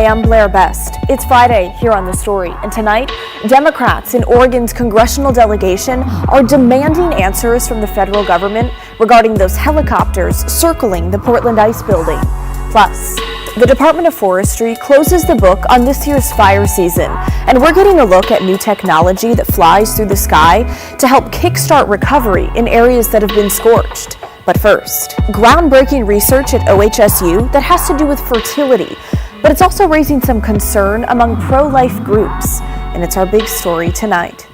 I'm Blair Best. It's Friday here on The Story, and tonight, Democrats in Oregon's congressional delegation are demanding answers from the federal government regarding those helicopters circling the Portland ice building. Plus, the Department of Forestry closes the book on this year's fire season, and we're getting a look at new technology that flies through the sky to help kickstart recovery in areas that have been scorched. But first, groundbreaking research at OHSU that has to do with fertility, but it's also raising some concern among pro-life groups, and it's our big story tonight.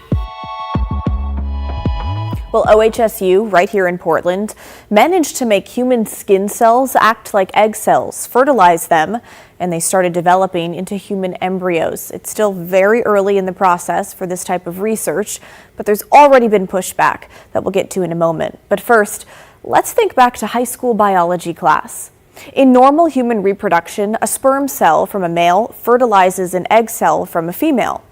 Well, OHSU, right here in Portland, managed to make human skin cells act like egg cells, fertilize them, and they started developing into human embryos. It's still very early in the process for this type of research, but there's already been pushback that we'll get to in a moment. But first, let's think back to high school biology class. In normal human reproduction, a sperm cell from a male fertilizes an egg cell from a female.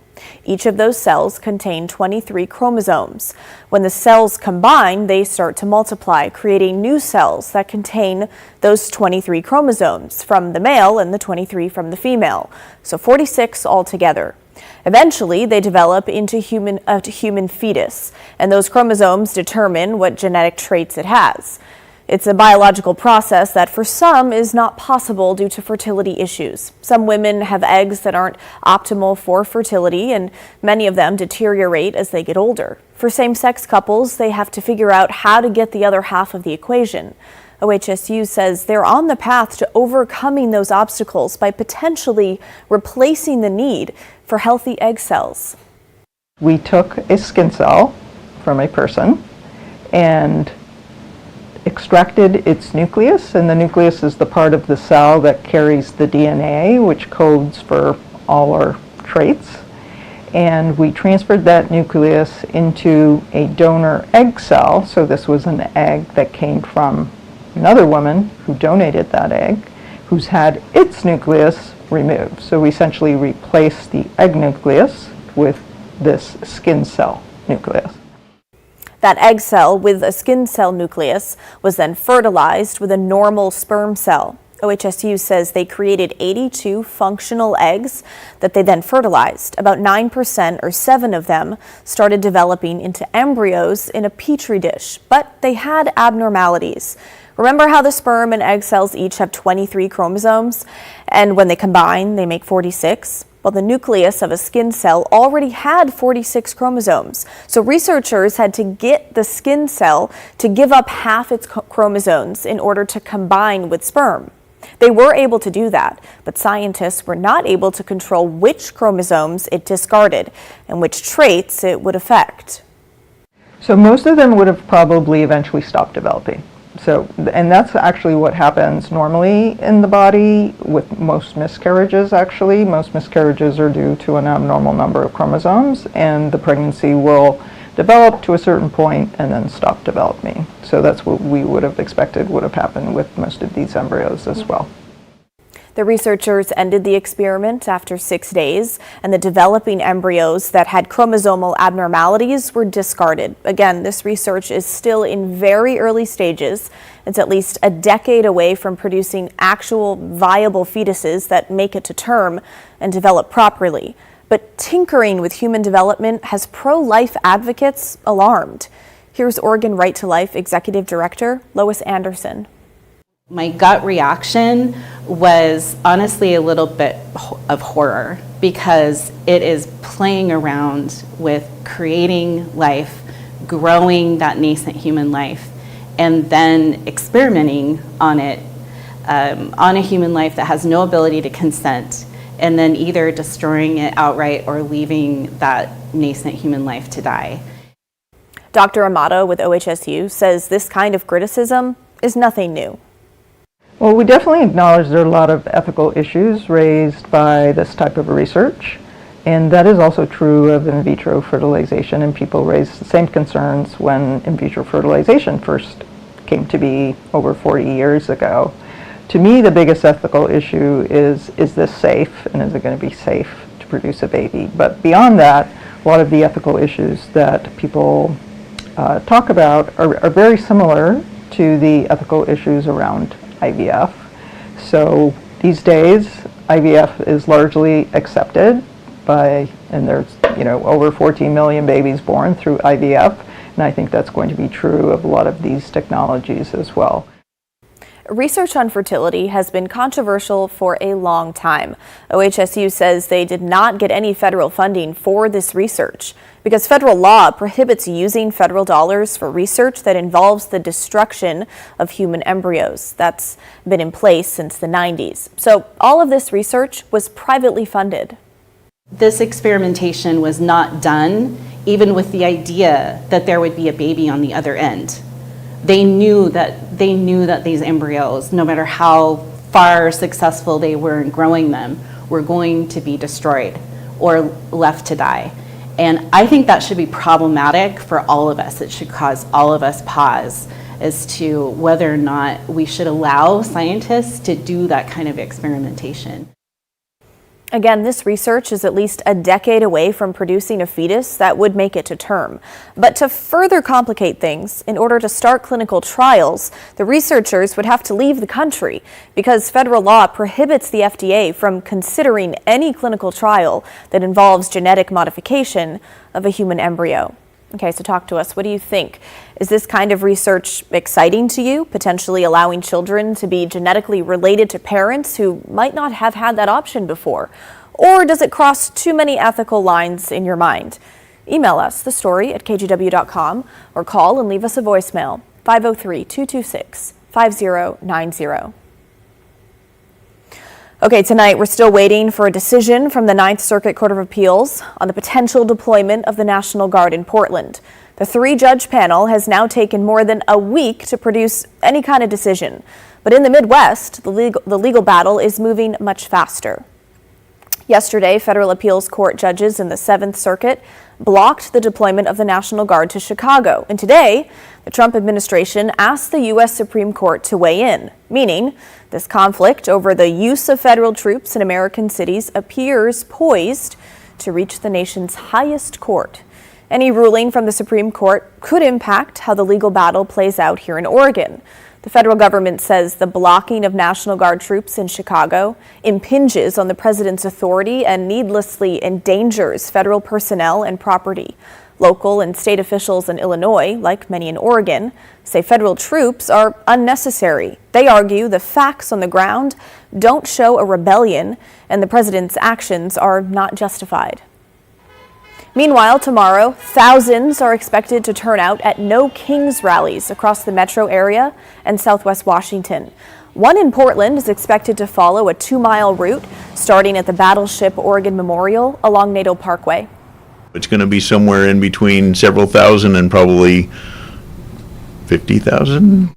Each of those cells contain 23 chromosomes. When the cells combine, they start to multiply, creating new cells that contain those 23 chromosomes from the male and the 23 from the female, so 46 altogether. Eventually, they develop into a human fetus, and those chromosomes determine what genetic traits it has. It's a biological process that for some is not possible due to fertility issues. Some women have eggs that aren't optimal for fertility, and many of them deteriorate as they get older. For same-sex couples, they have to figure out how to get the other half of the equation. OHSU says they're on the path to overcoming those obstacles by potentially replacing the need for healthy egg cells. We took a skin cell from a person and extracted its nucleus, and the nucleus is the part of the cell that carries the DNA, which codes for all our traits. And we transferred that nucleus into a donor egg cell. So this was an egg that came from another woman who donated that egg, who's had its nucleus removed. So we essentially replaced the egg nucleus with this skin cell nucleus. That egg cell with a skin cell nucleus was then fertilized with a normal sperm cell. OHSU says they created 82 functional eggs that they then fertilized. About 9% or 7 of them started developing into embryos in a petri dish, but they had abnormalities. Remember how the sperm and egg cells each have 23 chromosomes, and when they combine, they make 46? Well, the nucleus of a skin cell already had 46 chromosomes. So researchers had to get the skin cell to give up half its chromosomes in order to combine with sperm. They were able to do that, but scientists were not able to control which chromosomes it discarded and which traits it would affect. So most of them would have probably eventually stopped developing. And that's actually what happens normally in the body with most miscarriages, actually. Most miscarriages are due to an abnormal number of chromosomes, and the pregnancy will develop to a certain point and then stop developing. So that's what we would have expected would have happened with most of these embryos as well. The researchers ended the experiment after 6 days, and the developing embryos that had chromosomal abnormalities were discarded. Again, this research is still in very early stages. It's at least a decade away from producing actual viable fetuses that make it to term and develop properly. But tinkering with human development has pro-life advocates alarmed. Here's Oregon Right to Life Executive Director Lois Anderson. My gut reaction was honestly a little bit of horror, because it is playing around with creating life, growing that nascent human life, and then experimenting on it, on a human life that has no ability to consent, and then either destroying it outright or leaving that nascent human life to die. Dr. Amato with OHSU says this kind of criticism is nothing new. Well, we definitely acknowledge there are a lot of ethical issues raised by this type of research, and that is also true of in vitro fertilization, and people raised the same concerns when in vitro fertilization first came to be over 40 years ago. To me, the biggest ethical issue is this safe, and is it going to be safe to produce a baby? But beyond that, a lot of the ethical issues that people talk about are very similar to the ethical issues around IVF. So these days, IVF is largely accepted and there's, over 14 million babies born through IVF, and I think that's going to be true of a lot of these technologies as well. Research on fertility has been controversial for a long time. OHSU says they did not get any federal funding for this research because federal law prohibits using federal dollars for research that involves the destruction of human embryos. That's been in place since the 90s. So all of this research was privately funded. This experimentation was not done even with the idea that there would be a baby on the other end. They knew that these embryos, no matter how far successful they were in growing them, were going to be destroyed or left to die. And I think that should be problematic for all of us. It should cause all of us pause as to whether or not we should allow scientists to do that kind of experimentation. Again, this research is at least a decade away from producing a fetus that would make it to term. But to further complicate things, in order to start clinical trials, the researchers would have to leave the country because federal law prohibits the FDA from considering any clinical trial that involves genetic modification of a human embryo. Okay, so talk to us. What do you think? Is this kind of research exciting to you, potentially allowing children to be genetically related to parents who might not have had that option before? Or does it cross too many ethical lines in your mind? Email us, thestory@kgw.com, or call and leave us a voicemail, 503-226-5090. Okay, tonight we're still waiting for a decision from the Ninth Circuit Court of Appeals on the potential deployment of the National Guard in Portland. The 3-judge panel has now taken more than a week to produce any kind of decision. But in the Midwest, the legal battle is moving much faster. Yesterday, federal appeals court judges in the 7th Circuit blocked the deployment of the National Guard to Chicago. And today, the Trump administration asked the U.S. Supreme Court to weigh in, meaning this conflict over the use of federal troops in American cities appears poised to reach the nation's highest court. Any ruling from the Supreme Court could impact how the legal battle plays out here in Oregon. The federal government says the blocking of National Guard troops in Chicago impinges on the president's authority and needlessly endangers federal personnel and property. Local and state officials in Illinois, like many in Oregon, say federal troops are unnecessary. They argue the facts on the ground don't show a rebellion and the president's actions are not justified. Meanwhile, tomorrow, thousands are expected to turn out at No Kings rallies across the metro area and Southwest Washington. One in Portland is expected to follow a 2-mile route starting at the Battleship Oregon Memorial along Nadeau Parkway. It's going to be somewhere in between several thousand and probably 50,000.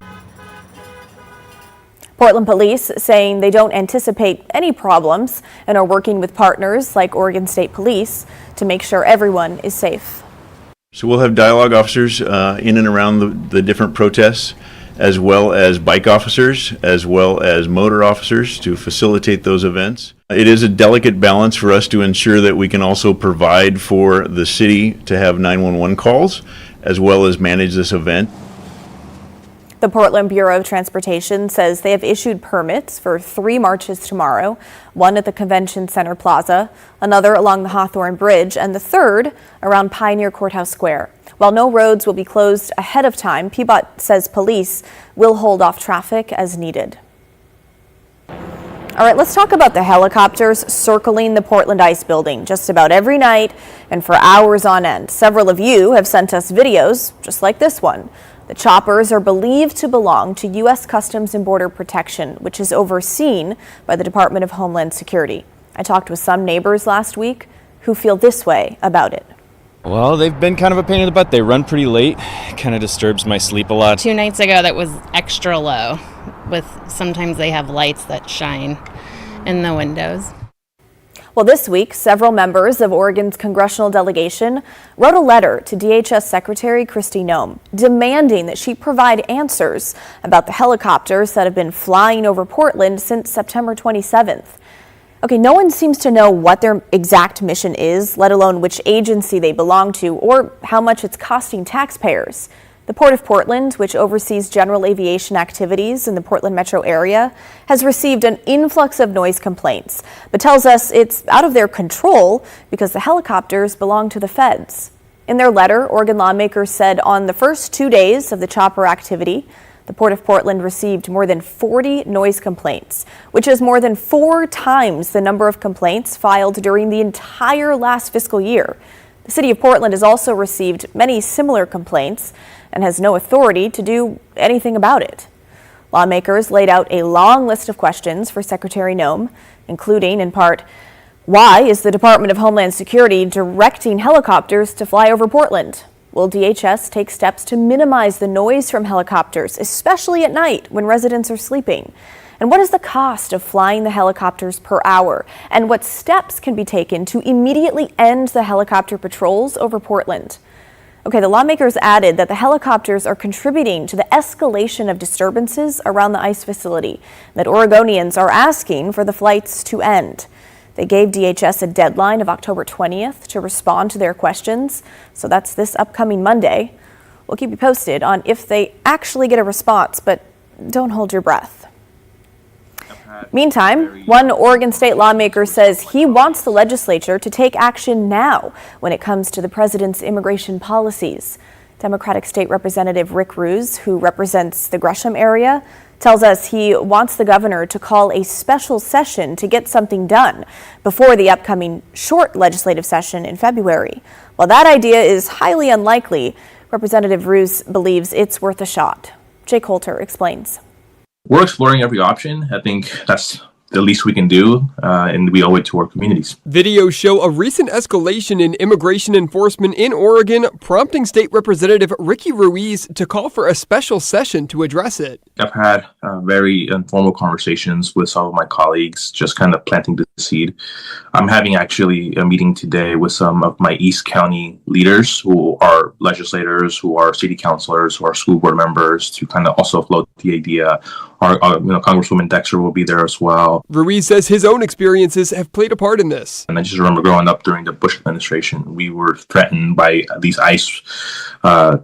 Portland police saying they don't anticipate any problems and are working with partners like Oregon State Police to make sure everyone is safe. So we'll have dialogue officers in and around the different protests, as well as bike officers, as well as motor officers to facilitate those events. It is a delicate balance for us to ensure that we can also provide for the city to have 911 calls, as well as manage this event. The Portland Bureau of Transportation says they have issued permits for 3 marches tomorrow, one at the Convention Center Plaza, another along the Hawthorne Bridge, and the third around Pioneer Courthouse Square. While no roads will be closed ahead of time, PBOT says police will hold off traffic as needed. All right, let's talk about the helicopters circling the Portland Ice Building just about every night and for hours on end. Several of you have sent us videos just like this one. The choppers are believed to belong to U.S. Customs and Border Protection, which is overseen by the Department of Homeland Security. I talked with some neighbors last week who feel this way about it. Well, they've been kind of a pain in the butt. They run pretty late. Kind of disturbs my sleep a lot. 2 nights ago, that was extra low. With sometimes they have lights that shine in the windows. Well, this week, several members of Oregon's congressional delegation wrote a letter to DHS Secretary Kristi Noem demanding that she provide answers about the helicopters that have been flying over Portland since September 27th. Okay, no one seems to know what their exact mission is, let alone which agency they belong to or how much it's costing taxpayers. The Port of Portland, which oversees general aviation activities in the Portland metro area, has received an influx of noise complaints, but tells us it's out of their control because the helicopters belong to the feds. In their letter, Oregon lawmakers said on the first 2 days of the chopper activity, the Port of Portland received more than 40 noise complaints, which is more than 4 times the number of complaints filed during the entire last fiscal year. The city of Portland has also received many similar complaints and has no authority to do anything about it. Lawmakers laid out a long list of questions for Secretary Noem, including, in part, why is the Department of Homeland Security directing helicopters to fly over Portland? Will DHS take steps to minimize the noise from helicopters, especially at night when residents are sleeping? And what is the cost of flying the helicopters per hour? And what steps can be taken to immediately end the helicopter patrols over Portland? Okay, the lawmakers added that the helicopters are contributing to the escalation of disturbances around the ICE facility, that Oregonians are asking for the flights to end. They gave DHS a deadline of October 20th to respond to their questions, so that's this upcoming Monday. We'll keep you posted on if they actually get a response, but don't hold your breath. Meantime, one Oregon state lawmaker says he wants the legislature to take action now when it comes to the president's immigration policies. Democratic State Representative Rick Ruse, who represents the Gresham area, tells us he wants the governor to call a special session to get something done before the upcoming short legislative session in February. While that idea is highly unlikely, Representative Ruse believes it's worth a shot. Jay Coulter explains. We're exploring every option. I think that's the least we can do, and we owe it to our communities. Videos show a recent escalation in immigration enforcement in Oregon, prompting State Representative Ricky Ruiz to call for a special session to address it. I've had very informal conversations with some of my colleagues, just kind of planting the seed. I'm having actually a meeting today with some of my East County leaders who are legislators, who are city councilors, who are school board members, to kind of also float the idea. Congresswoman Dexter will be there as well. Ruiz says his own experiences have played a part in this. And I just remember growing up during the Bush administration, we were threatened by these ICE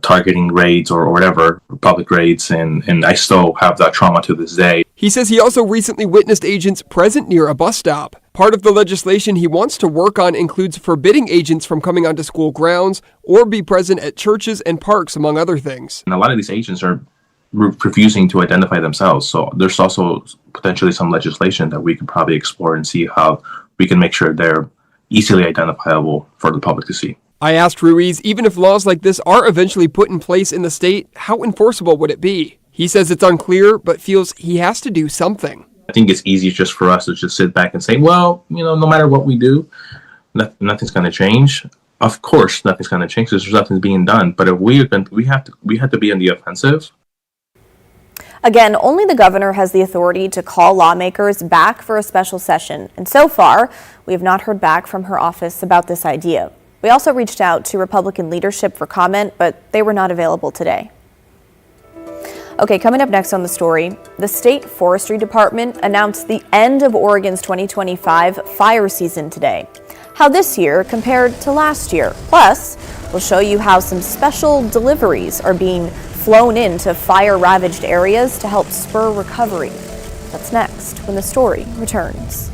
targeting raids or whatever, public raids, and I still have that trauma to this day. He says he also recently witnessed agents present near a bus stop. Part of the legislation he wants to work on includes forbidding agents from coming onto school grounds or be present at churches and parks, among other things. And a lot of these agents are refusing to identify themselves. So there's also potentially some legislation that we could probably explore and see how we can make sure they're easily identifiable for the public to see. I asked Ruiz, even if laws like this are eventually put in place in the state, how enforceable would it be? He says it's unclear, but feels he has to do something. I think it's easy just for us to just sit back and say, well, no matter what we do, nothing's going to change. Of course, nothing's going to change because there's nothing being done. But if we have to be on the offensive. Again, only the governor has the authority to call lawmakers back for a special session. And so far, we have not heard back from her office about this idea. We also reached out to Republican leadership for comment, but they were not available today. Okay, coming up next on the story, the State Forestry Department announced the end of Oregon's 2025 fire season today. How this year compared to last year. Plus, we'll show you how some special deliveries are being flown into fire-ravaged areas to help spur recovery. That's next when the story returns.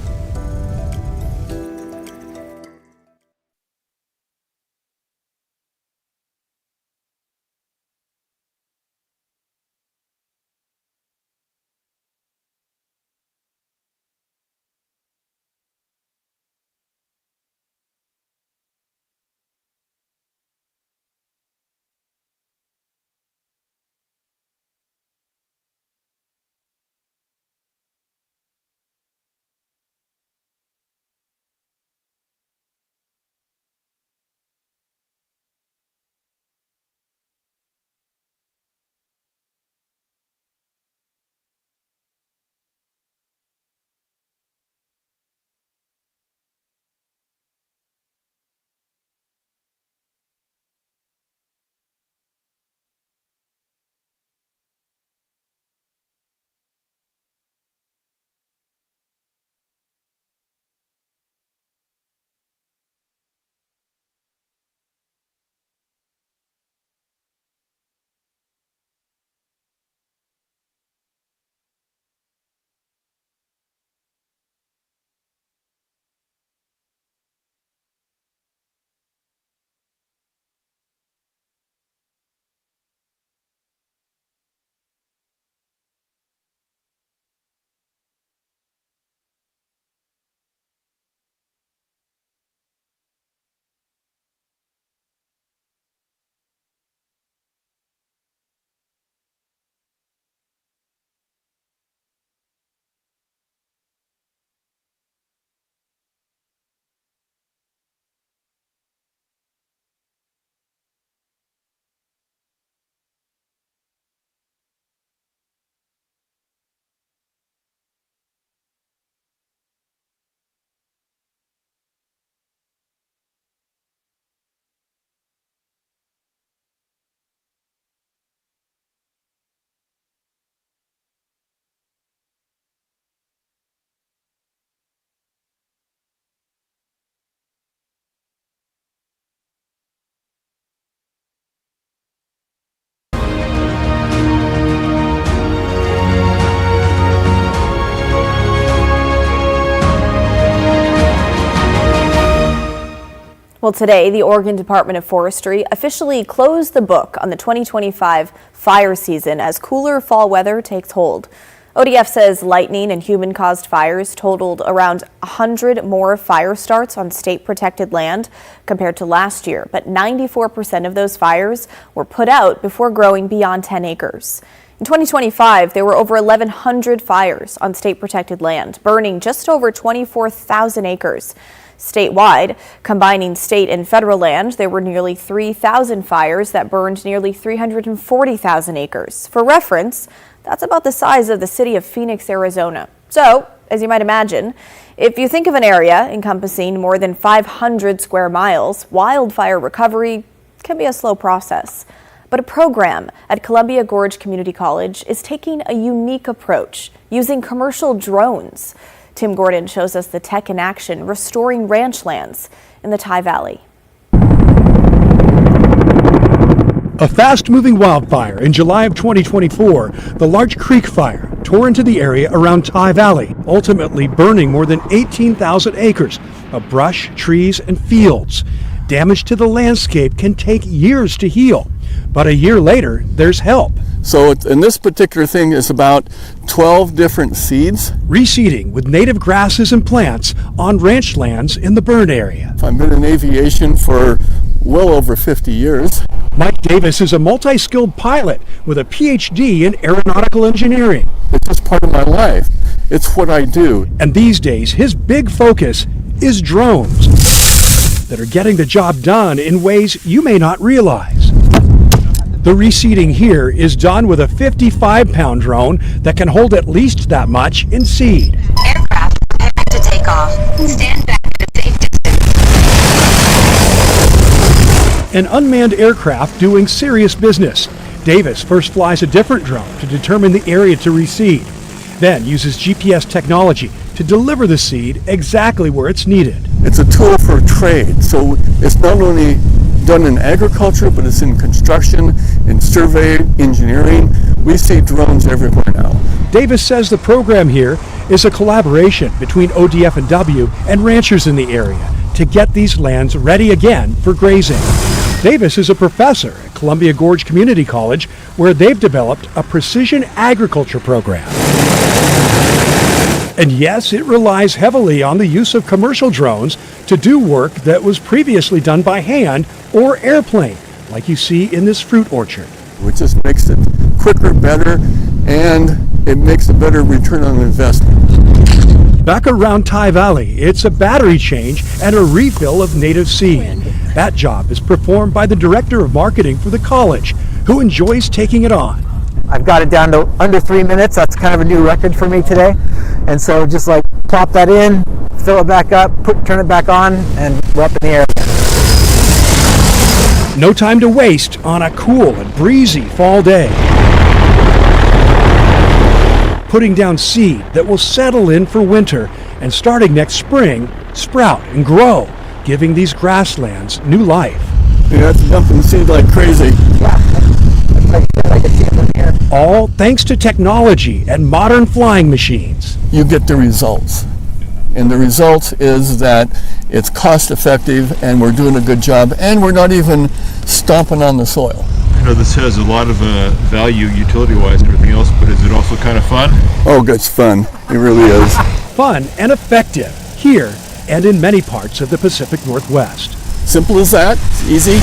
Well, today, the Oregon Department of Forestry officially closed the book on the 2025 fire season as cooler fall weather takes hold. ODF says lightning and human-caused fires totaled around 100 more fire starts on state-protected land compared to last year, but 94% of those fires were put out before growing beyond 10 acres. In 2025, there were over 1,100 fires on state-protected land, burning just over 24,000 acres. Statewide, combining state and federal land, there were nearly 3,000 fires that burned nearly 340,000 acres. For reference, that's about the size of the city of Phoenix, Arizona. So, as you might imagine, if you think of an area encompassing more than 500 square miles, wildfire recovery can be a slow process. But a program at Columbia Gorge Community College is taking a unique approach, using commercial drones. Tim Gordon shows us the tech in action, restoring ranch lands in the Tye Valley. A fast-moving wildfire in July of 2024, the Larch Creek Fire, tore into the area around Tye Valley, ultimately burning more than 18,000 acres of brush, trees, and fields. Damage to the landscape can take years to heal, but a year later, there's help. So in this particular thing is about 12 different seeds. Reseeding with native grasses and plants on ranch lands in the burn area. I've been in aviation for well over 50 years. Mike Davis is a multi-skilled pilot with a PhD in aeronautical engineering. It's just part of my life. It's what I do. And these days, his big focus is drones that are getting the job done in ways you may not realize. The reseeding here is done with a 55-pound drone that can hold at least that much in seed. Aircraft preparing to take off. Stand back at a safe distance. An unmanned aircraft doing serious business. Davis first flies a different drone to determine the area to reseed, then uses GPS technology to deliver the seed exactly where it's needed. It's a tool for trade, so it's not only done in agriculture, but it's in construction, in survey, engineering. We see drones everywhere now. Davis says the program here is a collaboration between ODF&W and ranchers in the area to get these lands ready again for grazing. Davis is a professor at Columbia Gorge Community College, where they've developed a precision agriculture program. And yes, it relies heavily on the use of commercial drones to do work that was previously done by hand or airplane, like you see in this fruit orchard. Which just makes it quicker, better, and it makes a better return on investment. Back around Tye Valley, it's a battery change and a refill of native seed. That job is performed by the director of marketing for the college, who enjoys taking it on. I've got it down to under 3 minutes. That's kind of a new record for me today. And so just like plop that in, fill it back up, turn it back on, and we're up in the air again. No time to waste on a cool and breezy fall day. Putting down seed that will settle in for winter and starting next spring, sprout and grow, giving these grasslands new life. You have to dump and seed like crazy. Yeah, I can see it from here. All thanks to technology and modern flying machines. You get the results. And the result is that it's cost effective and we're doing a good job and we're not even stomping on the soil. I know this has a lot of value utility-wise and everything else, but is it also kind of fun? Oh, it's fun. It really is. Fun and effective here and in many parts of the Pacific Northwest. Simple as that. It's easy.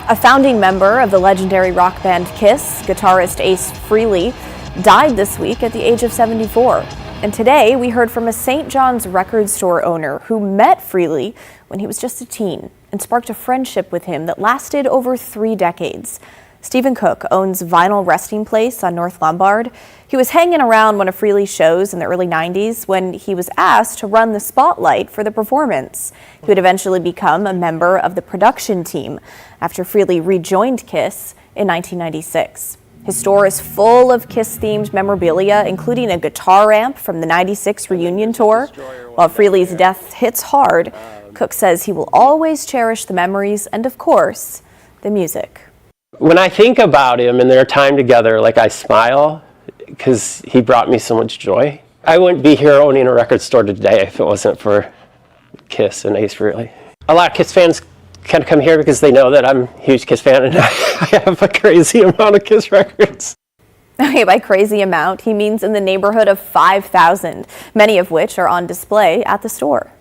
A founding member of the legendary rock band Kiss, guitarist Ace Frehley, died this week at the age of 74. And today we heard from a St. John's record store owner who met Frehley when he was just a teen and sparked a friendship with him that lasted over 3 decades. Stephen Cook owns Vinyl Resting Place on North Lombard. He was hanging around one of Frehley's shows in the early 90s when he was asked to run the spotlight for the performance. He would eventually become a member of the production team after Frehley rejoined Kiss in 1996. His store is full of Kiss-themed memorabilia, including a guitar amp from the '96 reunion tour. While Frehley's death hits hard, Cook says he will always cherish the memories and, of course, the music. When I think about him and their time together, like, I smile because he brought me so much joy. I wouldn't be here owning a record store today if it wasn't for Kiss and Ace Frehley. A lot of Kiss fans kind of come here because they know that I'm a huge Kiss fan and I have a crazy amount of Kiss records. Okay, by crazy amount, he means in the neighborhood of 5,000, many of which are on display at the store.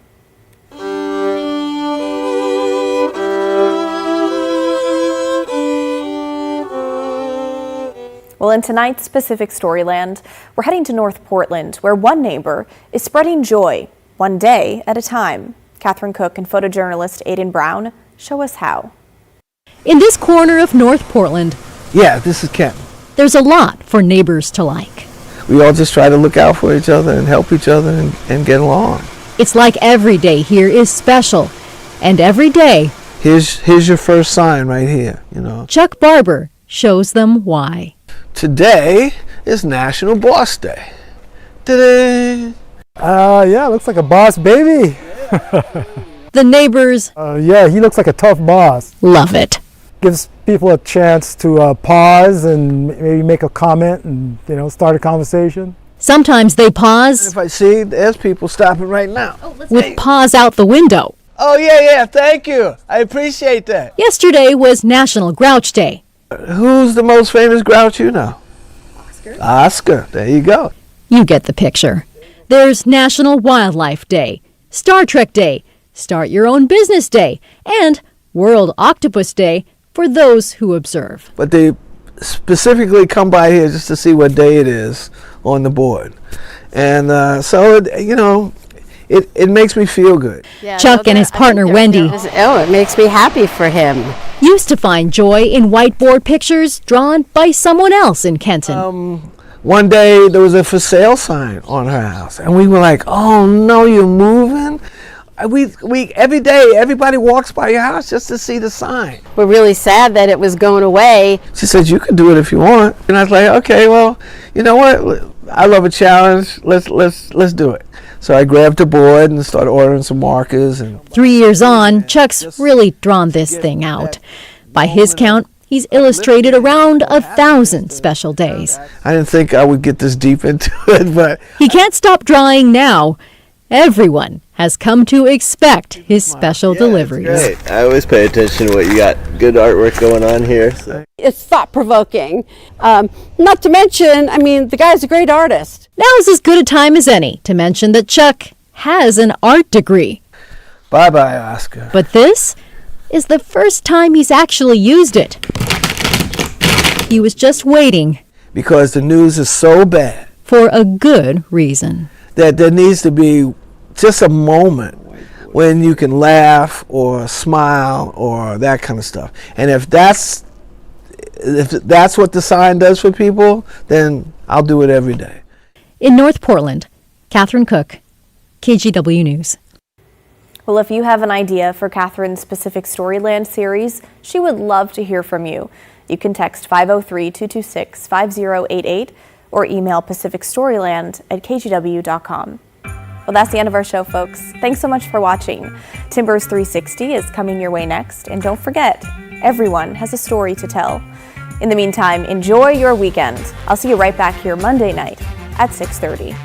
Well, in tonight's Pacific Storyland, we're heading to North Portland, where one neighbor is spreading joy, one day at a time. Catherine Cook and photojournalist Aiden Brown show us how. In this corner of North Portland, yeah, this is Ken. There's a lot for neighbors to like. We all just try to look out for each other and help each other and get along. It's like every day here is special, and every day, here's your first sign right here, you know. Chuck Barber shows them why. Today is National Boss Day. Ta-da! Yeah, looks like a boss baby. The neighbors, yeah, he looks like a tough boss. Love it. Gives people a chance to pause and maybe make a comment and, you know, start a conversation. Sometimes they pause. If I see, there's people stopping right now. With paws out the window. Oh, yeah, thank you. I appreciate that. Yesterday was National Grouch Day. Who's the most famous grouch you know? Oscar. There you go. You get the picture. There's National Wildlife Day, Star Trek Day, Start Your Own Business Day, and World Octopus Day for those who observe. But they specifically come by here just to see what day it is on the board. And so, you know, it makes me feel good. Yeah, Chuck and his partner Wendy. It makes me happy for him. Used to find joy in whiteboard pictures drawn by someone else in Kenton. One day there was a for sale sign on her house, and we were like, "Oh no, you're moving!" We every day everybody walks by your house just to see the sign. We're really sad that it was going away. She said, "You can do it if you want," and I was like, "Okay, well, you know what? I love a challenge. Let's do it." So I grabbed a board and started ordering some markers. And 3 years on, Chuck's really drawn this thing out. By his count, he's illustrated around 1,000 special days. I didn't think I would get this deep into it, but he can't stop drawing now. Everyone has come to expect his special deliveries. Great. I always pay attention to what you got. Good artwork going on here. So. It's thought-provoking. Not to mention, I mean, the guy's a great artist. Now's as good a time as any to mention that Chuck has an art degree. Bye-bye, Oscar. But this is the first time he's actually used it. He was just waiting. Because the news is so bad. For a good reason. That there needs to be just a moment when you can laugh or smile or that kind of stuff. And if that's what the sign does for people, then I'll do it every day. In North Portland, Catherine Cook, KGW News. Well, if you have an idea for Catherine's Pacific Storyland series, she would love to hear from you. You can text 503-226-5088 or email pacificstoryland@kgw.com. Well, that's the end of our show, folks. Thanks so much for watching. Timbers 360 is coming your way next. And don't forget, everyone has a story to tell. In the meantime, enjoy your weekend. I'll see you right back here Monday night at 6:30.